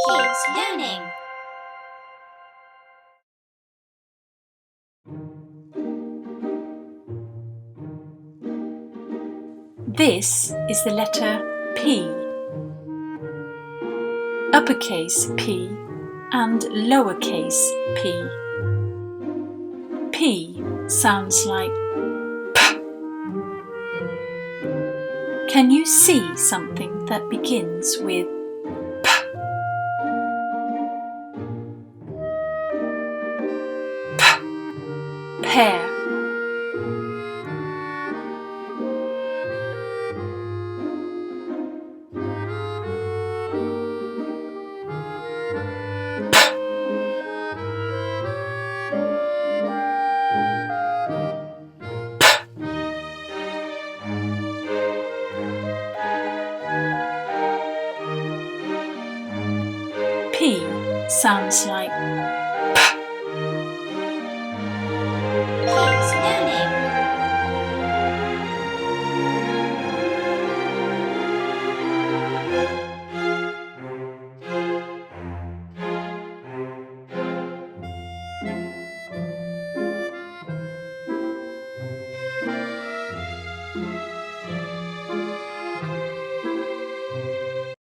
Kids Learning. This is the letter P. Uppercase P and lowercase p. P sounds like P. Can you see something that begins with P? P. Pear. P sounds like